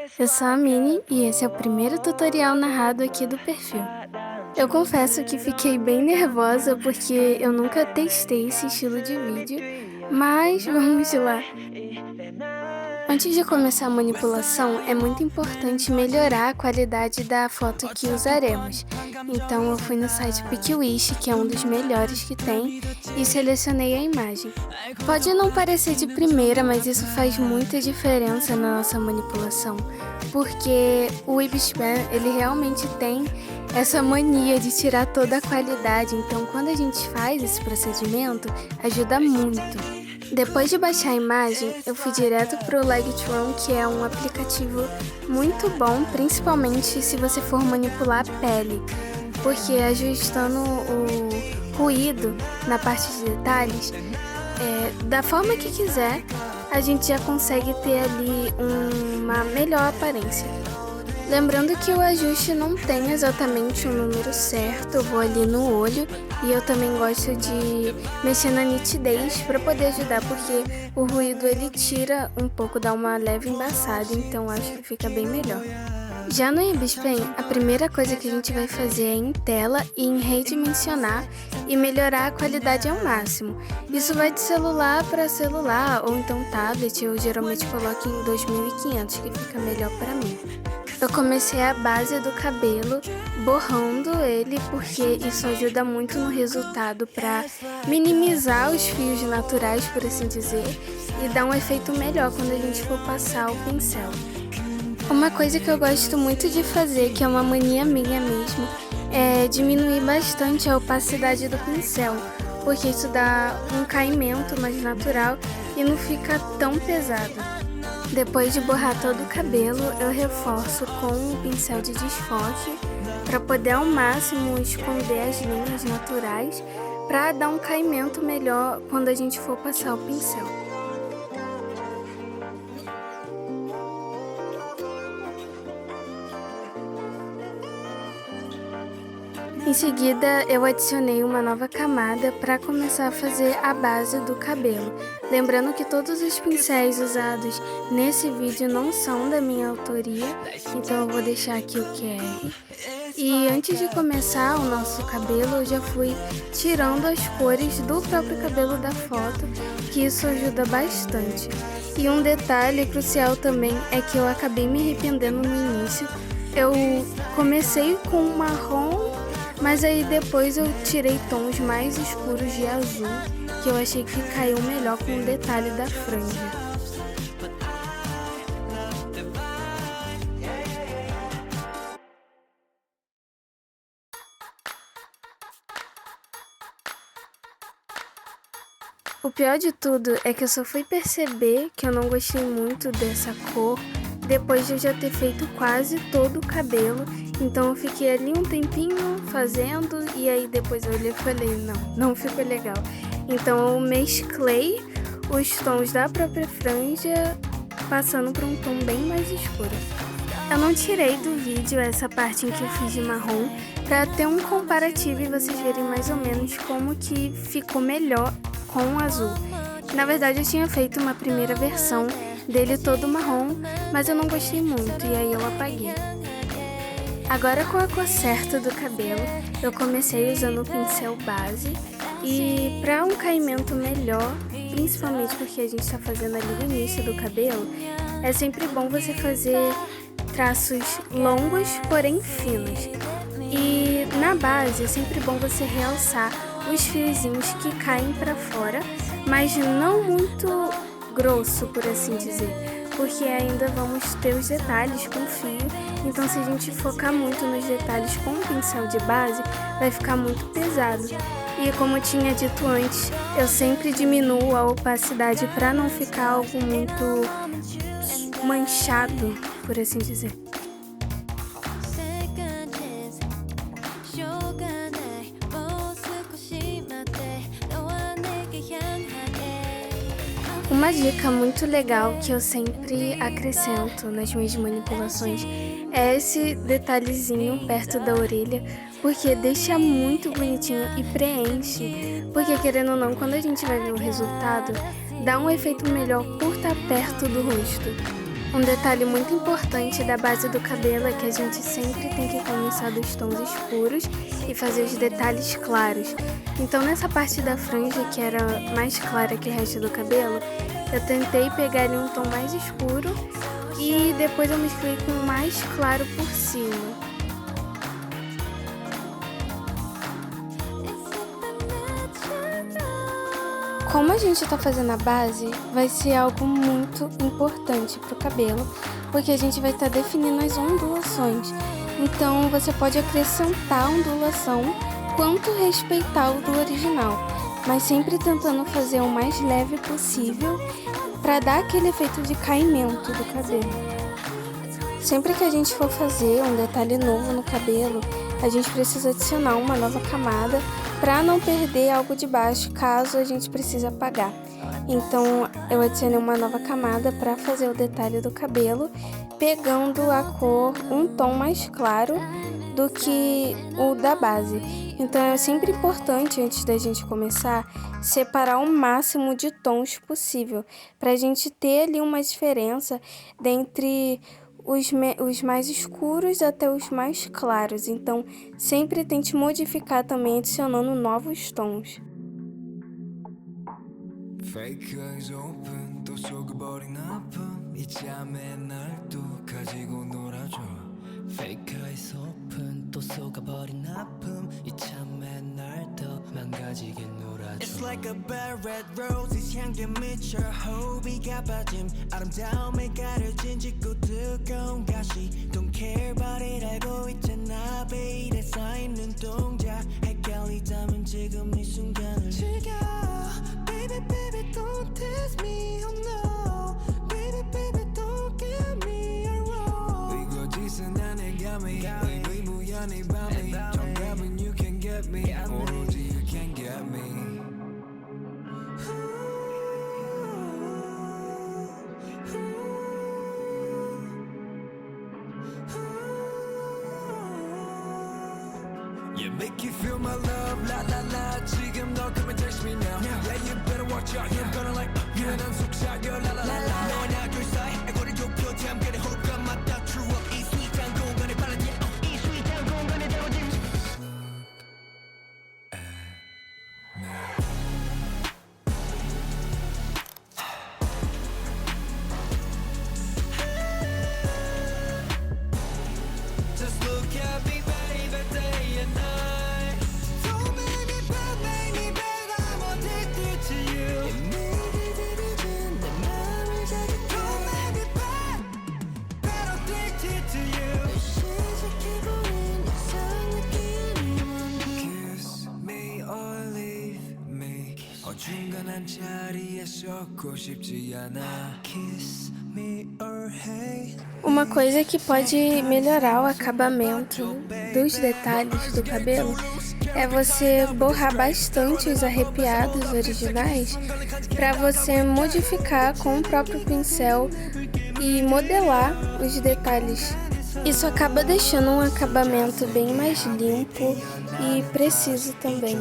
Oi, eu sou a Mini e esse é o primeiro tutorial narrado aqui do perfil. Eu confesso que fiquei bem nervosa porque eu nunca testei esse estilo de vídeo, mas vamos lá. Antes de começar a manipulação, é muito importante melhorar a qualidade da foto que usaremos. Então eu fui no site Pickwish, que é um dos melhores que tem, e selecionei a imagem. Pode não parecer de primeira, mas isso faz muita diferença na nossa manipulação, porque o Ibispan, ele realmente tem essa mania de tirar toda a qualidade, então quando a gente faz esse procedimento, ajuda muito. Depois de baixar a imagem, eu fui direto para o Lightroom, que é um aplicativo muito bom, principalmente se você for manipular a pele, porque ajustando o ruído na parte de detalhes, da forma que quiser, a gente já consegue ter ali uma melhor aparência. Lembrando que o ajuste não tem exatamente um número certo, eu vou ali no olho e eu também gosto de mexer na nitidez para poder ajudar, porque o ruído ele tira um pouco, dá uma leve embaçada, então acho que fica bem melhor. Já no Ibispan, a primeira coisa que a gente vai fazer é em tela e em redimensionar e melhorar a qualidade ao máximo. Isso vai de celular para celular ou então tablet, eu geralmente coloco em 2500, que fica melhor para mim. Eu comecei a base do cabelo borrando ele, porque isso ajuda muito no resultado para minimizar os fios naturais, por assim dizer, e dar um efeito melhor quando a gente for passar o pincel. Uma coisa que eu gosto muito de fazer, que é uma mania minha mesmo, é diminuir bastante a opacidade do pincel, porque isso dá um caimento mais natural e não fica tão pesado. Depois de borrar todo o cabelo, eu reforço com um pincel de desfoque para poder ao máximo esconder as linhas naturais para dar um caimento melhor quando a gente for passar o pincel. Em seguida, eu adicionei uma nova camada para começar a fazer a base do cabelo. Lembrando que todos os pincéis usados nesse vídeo não são da minha autoria, então eu vou deixar aqui o QR. E antes de começar o nosso cabelo, eu já fui tirando as cores do próprio cabelo da foto, que isso ajuda bastante. E um detalhe crucial também é que eu acabei me arrependendo no início. Eu comecei com marrom, mas aí depois eu tirei tons mais escuros de azul, que eu achei que caiu melhor com o detalhe da franja. O pior de tudo é que eu só fui perceber que eu não gostei muito dessa cor depois de eu já ter feito quase todo o cabelo. Então eu fiquei ali um tempinho fazendo e aí depois eu olhei e falei, não ficou legal. Então eu mesclei os tons da própria franja passando para um tom bem mais escuro. Eu não tirei do vídeo essa parte em que eu fiz de marrom para ter um comparativo e vocês verem mais ou menos como que ficou melhor com o azul. Na verdade eu tinha feito uma primeira versão dele todo marrom, mas eu não gostei muito e aí eu apaguei. Agora com a cor certa do cabelo, eu comecei usando o pincel base e para um caimento melhor, principalmente porque a gente está fazendo ali o início do cabelo, é sempre bom você fazer traços longos, porém finos. E na base é sempre bom você realçar os fiozinhos que caem para fora, mas não muito grosso, por assim dizer, porque ainda vamos ter os detalhes com fio, então se a gente focar muito nos detalhes com o pincel de base, vai ficar muito pesado. E como eu tinha dito antes, eu sempre diminuo a opacidade para não ficar algo muito manchado, por assim dizer. Uma dica muito legal que eu sempre acrescento nas minhas manipulações é esse detalhezinho perto da orelha, porque deixa muito bonitinho e preenche, porque querendo ou não, quando a gente vai ver o resultado, dá um efeito melhor por estar perto do rosto. Um detalhe muito importante da base do cabelo é que a gente sempre tem que começar dos tons escuros e fazer os detalhes claros. Então nessa parte da franja, que era mais clara que o resto do cabelo, eu tentei pegar ali um tom mais escuro e depois eu mesclei com o mais claro por cima. Como a gente tá fazendo a base, vai ser algo muito importante pro cabelo, porque a gente vai estar definindo as ondulações. Então você pode acrescentar a ondulação quanto respeitar o do original, mas sempre tentando fazer o mais leve possível para dar aquele efeito de caimento do cabelo. Sempre que a gente for fazer um detalhe novo no cabelo, a gente precisa adicionar uma nova camada para não perder algo de baixo caso a gente precise apagar. Então eu adicionei uma nova camada para fazer o detalhe do cabelo, pegando a cor um tom mais claro do que o da base. Então é sempre importante, antes da gente começar, separar o máximo de tons possível, para a gente ter ali uma diferença dentre os mais escuros até os mais claros. Então sempre tente modificar também, adicionando novos tons. Fake eyes open 또 속여버린 아픔 이제야 맨날 또 가지고 놀아줘 Fake eyes open 또 속아버린 아픔 이참 맨날 더 망가지게 놀아줘 It's like a bad red roses 향기에 미쳐 호비가 빠짐 아름다움에 가려진 짙고 뜨거운 가시 Don't care about it 알고 있잖아 베일에 쌓이는 동작 헷갈리다면 지금 이 순간을 즐겨 Baby baby don't test me oh no Baby baby don't get me wrong 이거 짓은 안 해감이 의무야 네 밤이 정답은 you can get me 오로지 you can get me Yeah, make you feel my love, la la la 지금 너 come and text me now Yeah, you better watch out, you're gonna like 유난한 속삭여, la la la la 너와 나 둘 사이 애고를 좁혀 잠깐의 호흡과 맞다 True up 이 스윗한 공간에 바라지 이 스윗한 공간에 담아진 Just look at me baby day and night Don't make me bad I'm addicted to you 내 맘을 자극해 Don't make me bad addicted to you 시작해버린 이상 느낌이 뭔데 Kiss me or leave me 어중간한 자리에 썩고 싶지 않아 Kiss me or hate Uma coisa que pode melhorar o acabamento dos detalhes do cabelo é você borrar bastante os arrepiados originais para você modificar com o próprio pincel e modelar os detalhes. Isso acaba deixando um acabamento bem mais limpo e preciso também.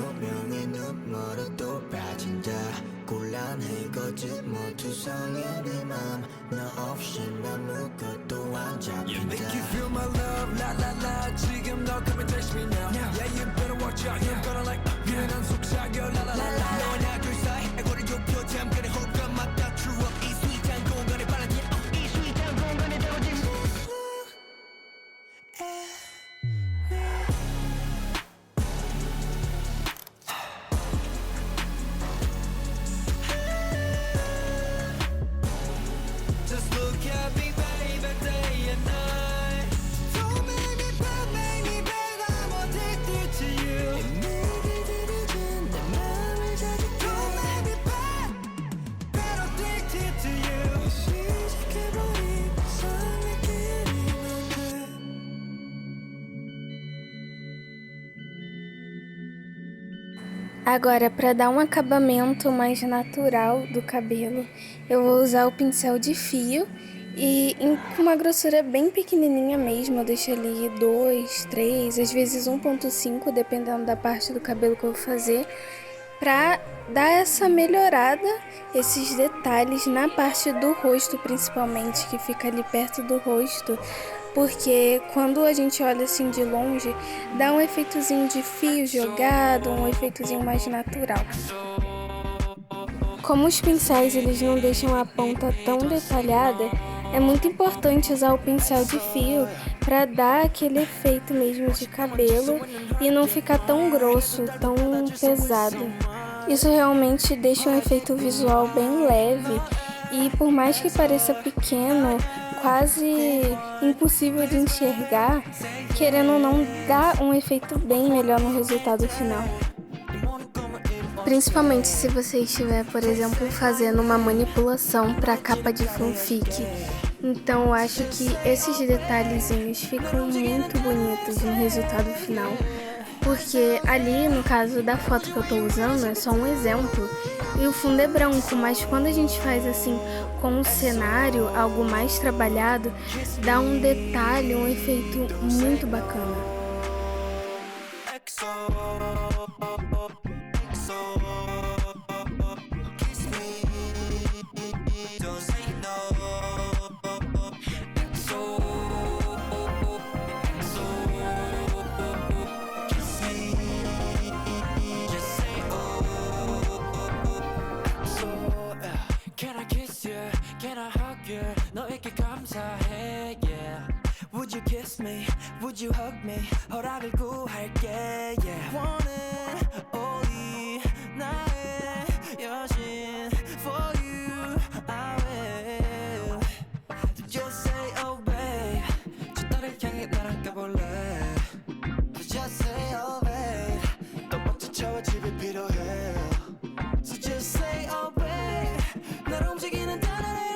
Yeah, make you feel my love, la la la 지금 너 come and text me now Yeah, you better watch out, you're gonna like 유난한 속삭여, la la la la 너와 나 둘 사이 애고를 좁혀 잠깐의 호흡과 맞다 True up 이 스윗한 공간에 바라지 이 스윗한 공간에 담아진 Just look at me baby day and night Don't make me bad I'm addicted to you 내 맘을 자극해 Don't make me bad addicted to you 시작해버린 이상 느낌이 뭔데 Agora, para dar um acabamento mais natural do cabelo, eu vou usar o pincel de fio e com uma grossura bem pequenininha mesmo, eu deixo ali 2, 3, às vezes 1.5, dependendo da parte do cabelo que eu vou fazer. para dar essa melhorada, esses detalhes na parte do rosto, principalmente, que fica ali perto do rosto, porque quando a gente olha assim de longe, dá um efeitozinho de fio jogado, um efeitozinho mais natural. Como os pincéis eles não deixam a ponta tão detalhada, é muito importante usar o pincel de fio para dar aquele efeito mesmo de cabelo e não ficar tão grosso, tão pesado. Isso realmente deixa um efeito visual bem leve e, por mais que pareça pequeno, quase impossível de enxergar, querendo ou não, dá um efeito bem melhor no resultado final. Principalmente se você estiver, por exemplo, fazendo uma manipulação para capa de fanfic. Então eu acho que esses detalhezinhos ficam muito bonitos no resultado final. Porque ali, no caso da foto que eu tô usando, é só um exemplo. E o fundo é branco, mas quando a gente faz assim com um cenário, algo mais trabalhado, dá um detalhe, um efeito muito bacana. 너에게 감사해, yeah. Would you kiss me? Would you hug me? 허락을 구할게, yeah. 원해 only 나의 여신 for you, I will. Just say oh babe, 저 딸을 향해 날아가볼래. Just say oh babe, 더 멋진 차와 집이 필요해. So just say oh babe, 날 움직이는 단어를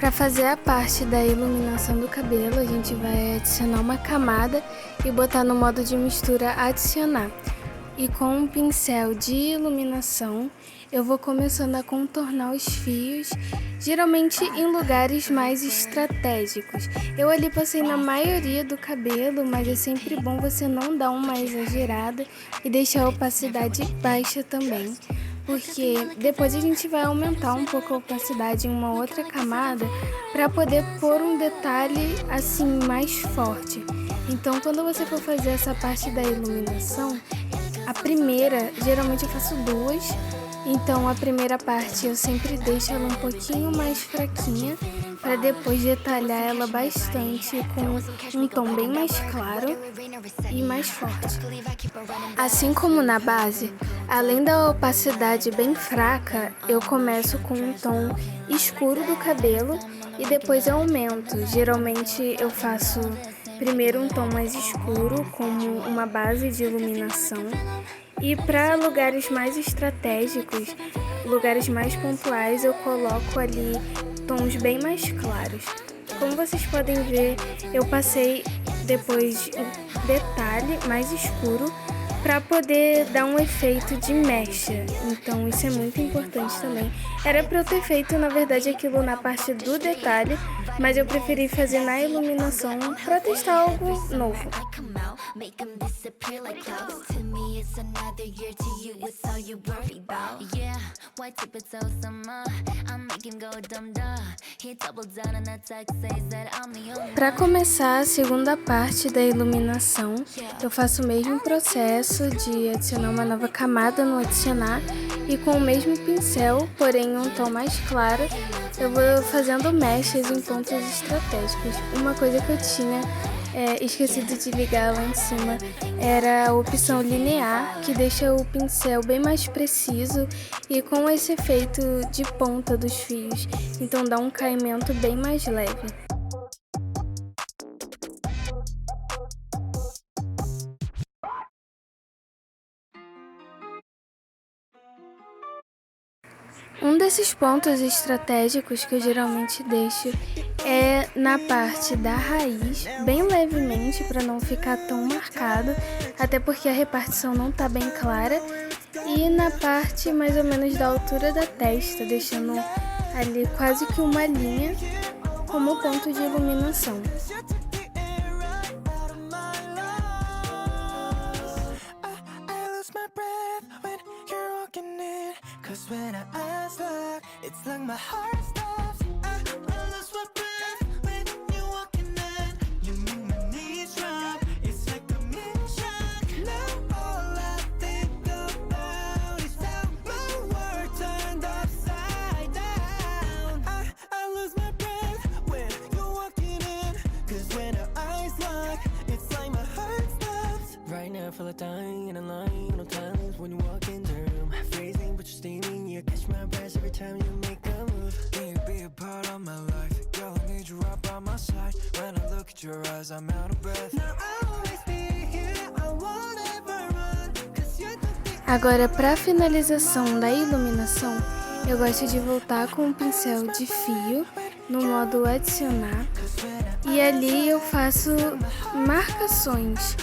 Para fazer a parte da iluminação do cabelo, a gente vai adicionar uma camada e botar no modo de mistura adicionar. E com um pincel de iluminação, eu vou começando a contornar os fios, geralmente em lugares mais estratégicos. Eu ali passei na maioria do cabelo, mas é sempre bom você não dar uma exagerada e deixar a opacidade baixa também. Porque depois a gente vai aumentar um pouco a opacidade em uma outra camada para poder pôr um detalhe assim mais forte. Então quando você for fazer essa parte da iluminação, a primeira, geralmente eu faço duas, então a primeira parte eu sempre deixo ela um pouquinho mais fraquinha para depois detalhar ela bastante com um tom bem mais claro e mais forte. Assim como na base, além da opacidade bem fraca, eu começo com um tom escuro do cabelo e depois eu aumento. Geralmente eu faço primeiro um tom mais escuro como uma base de iluminação e para lugares mais estratégicos, lugares mais pontuais, eu coloco ali tons bem mais claros. Como vocês podem ver, eu passei depois um detalhe mais escuro para poder dar um efeito de mecha, então isso é muito importante também. Era para eu ter feito, na verdade, aquilo na parte do detalhe, mas eu preferi fazer na iluminação para testar algo novo. Para começar a segunda parte da iluminação, eu faço o mesmo processo de adicionar uma nova camada no adicionar e com o mesmo pincel, porém um tom mais claro, eu vou fazendo mechas em pontos estratégicos. Uma coisa que eu tinha esquecido de ligar lá em cima era a opção linear, que deixa o pincel bem mais preciso e com esse efeito de ponta dos fios, então dá um caimento bem mais leve. Um desses pontos estratégicos que eu geralmente deixo é na parte da raiz, bem levemente, para não ficar tão marcado, até porque a repartição não tá bem clara, e na parte mais ou menos da altura da testa, deixando ali quase que uma linha como ponto de iluminação. Cause when our eyes lock, it's like my heart stops. I lose my breath when you're walking in. You make my knees drop, it's like I'm in shock. Now all I think about is how my world turned upside down. I lose my breath when you're walking in. Cause when our eyes lock, it's like my heart stops. Right now I feel like dying in a line. No times when you walk in the room, freezing but you're steaming. You catch my breath every time you make a move. Can you be a part of my life? Girl, I need you right by my side. When I look at your eyes, I'm out of breath. Now I'll always be here, I won't ever run. Cause you're the Agora, para finalização da iluminação, eu gosto de voltar com o pincel de fio no modo adicionar e ali eu faço marcações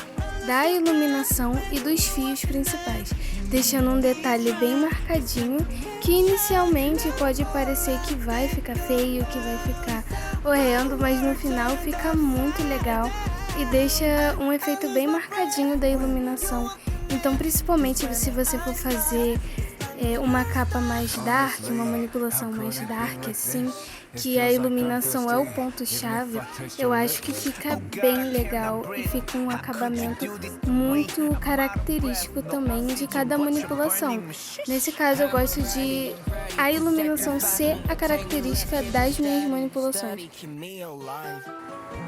da iluminação e dos fios principais, deixando um detalhe bem marcadinho que inicialmente pode parecer que vai ficar feio, que vai ficar horrendo, mas no final fica muito legal e deixa um efeito bem marcadinho da iluminação. Então, principalmente se você for fazer uma capa mais dark, uma manipulação mais dark assim, que a iluminação é o ponto-chave, eu acho que fica bem legal e fica um acabamento muito característico também de cada manipulação. Nesse caso, eu gosto de a iluminação ser a característica das minhas manipulações.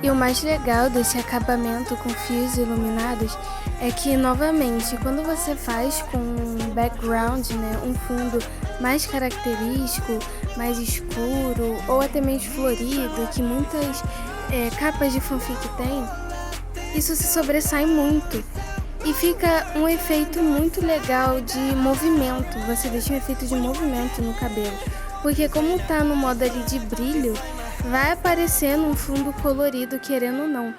E o mais legal desse acabamento com fios iluminados é que, novamente, quando você faz com um background, né, um fundo mais característico, mais escuro ou até mesmo florido, que muitas capas de fanfic têm, isso se sobressai muito e fica um efeito muito legal de movimento. Você deixa um efeito de movimento no cabelo, porque como tá no modo ali de brilho, vai aparecer num fundo colorido, querendo ou não.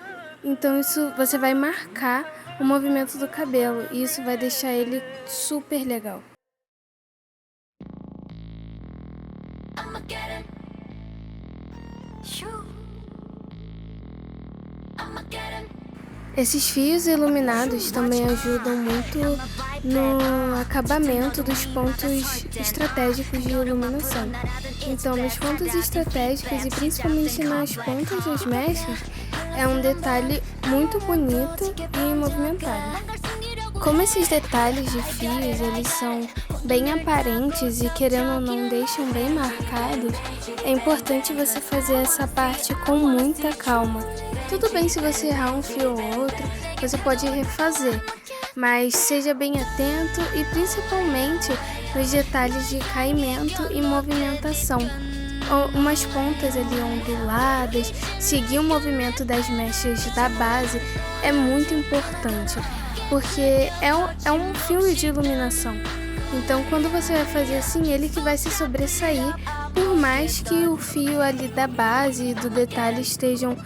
Então isso você vai marcar o movimento do cabelo e isso vai deixar ele super legal. Esses fios iluminados também ajudam muito no acabamento dos pontos estratégicos de iluminação. Então, nos pontos estratégicos e principalmente nas pontas das mechas, é um detalhe muito bonito e movimentado. Como esses detalhes de fios, eles são bem aparentes e, querendo ou não, deixam bem marcados, é importante você fazer essa parte com muita calma. Tudo bem se você errar um fio ou outro, você pode refazer, mas seja bem atento e principalmente nos detalhes de caimento e movimentação. Umas pontas ali onduladas, seguir o movimento das mechas da base é muito importante, porque é um filme de iluminação. Então, quando você vai fazer assim, ele que vai se sobressair, por mais que o fio ali da base e do detalhe estejam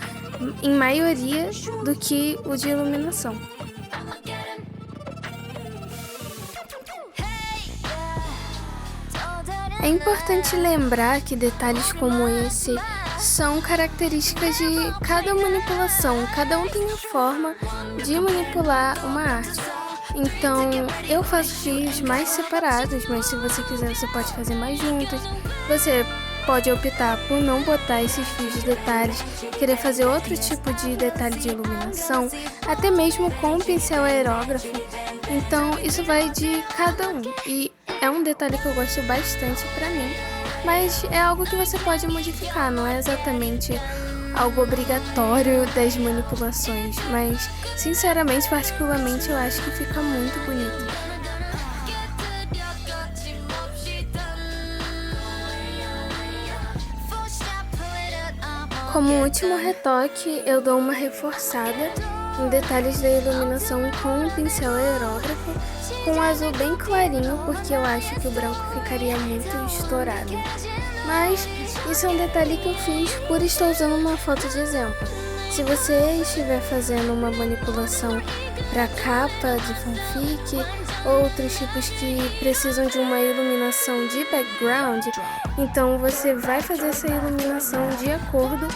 em maioria do que o de iluminação. É importante lembrar que detalhes como esse são características de cada manipulação. Cada um tem a forma de manipular uma arte. Então, eu faço fios mais separados, mas se você quiser, você pode fazer mais juntos. Você pode optar por não botar esses fios de detalhes, querer fazer outro tipo de detalhe de iluminação, até mesmo com o pincel aerógrafo. Então, isso vai de cada um. E é um detalhe que eu gosto bastante pra mim, mas é algo que você pode modificar, não é exatamente algo obrigatório das manipulações, mas sinceramente, particularmente, eu acho que fica muito bonito. Como último retoque, eu dou uma reforçada em detalhes da iluminação com um pincel aerógrafo, com um azul bem clarinho, porque eu acho que o branco ficaria muito estourado. Mas isso é um detalhe que eu fiz por estar usando uma foto de exemplo. Se você estiver fazendo uma manipulação para capa de fanfic, outros tipos que precisam de uma iluminação de background, então você vai fazer essa iluminação de acordo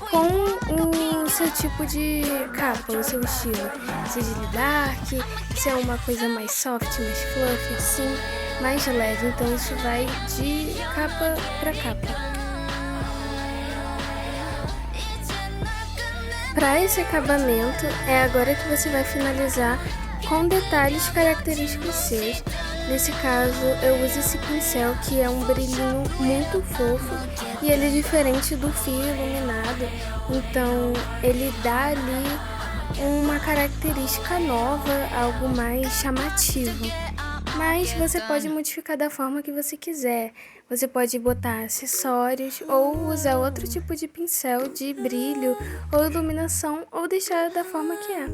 com o seu tipo de capa, o seu estilo. Se é dark, se é uma coisa mais soft, mais fluffy, assim, mais leve. Então isso vai de capa para capa. Para esse acabamento, é agora que você vai finalizar com detalhes característicos seus. Nesse caso, eu uso esse pincel que é um brilhinho muito fofo e ele é diferente do fio iluminado, então ele dá ali uma característica nova, algo mais chamativo. Mas você pode modificar da forma que você quiser. Você pode botar acessórios ou usar outro tipo de pincel de brilho ou iluminação ou deixar da forma que é.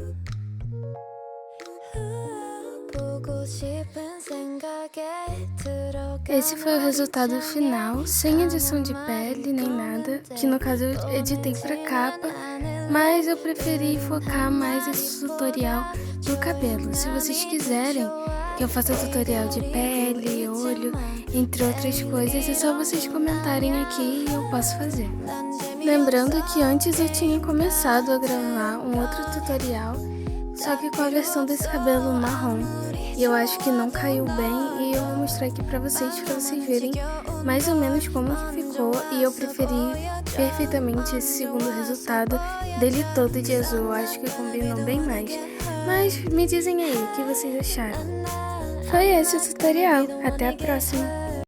Esse foi o resultado final, sem edição de pele nem nada, que no caso eu editei para capa, mas eu preferi focar mais esse tutorial no cabelo. Se vocês quiserem que eu faça tutorial de pele, olho, entre outras coisas, é só vocês comentarem aqui e eu posso fazer. Lembrando que antes eu tinha começado a gravar um outro tutorial, só que com a versão desse cabelo marrom, e eu acho que não caiu bem, e eu vou mostrar aqui pra vocês verem mais ou menos como que ficou, e eu preferi perfeitamente esse segundo resultado dele todo de azul. Eu acho que combinou bem mais, mas me dizem aí o que vocês acharam. Foi esse o tutorial, até a próxima!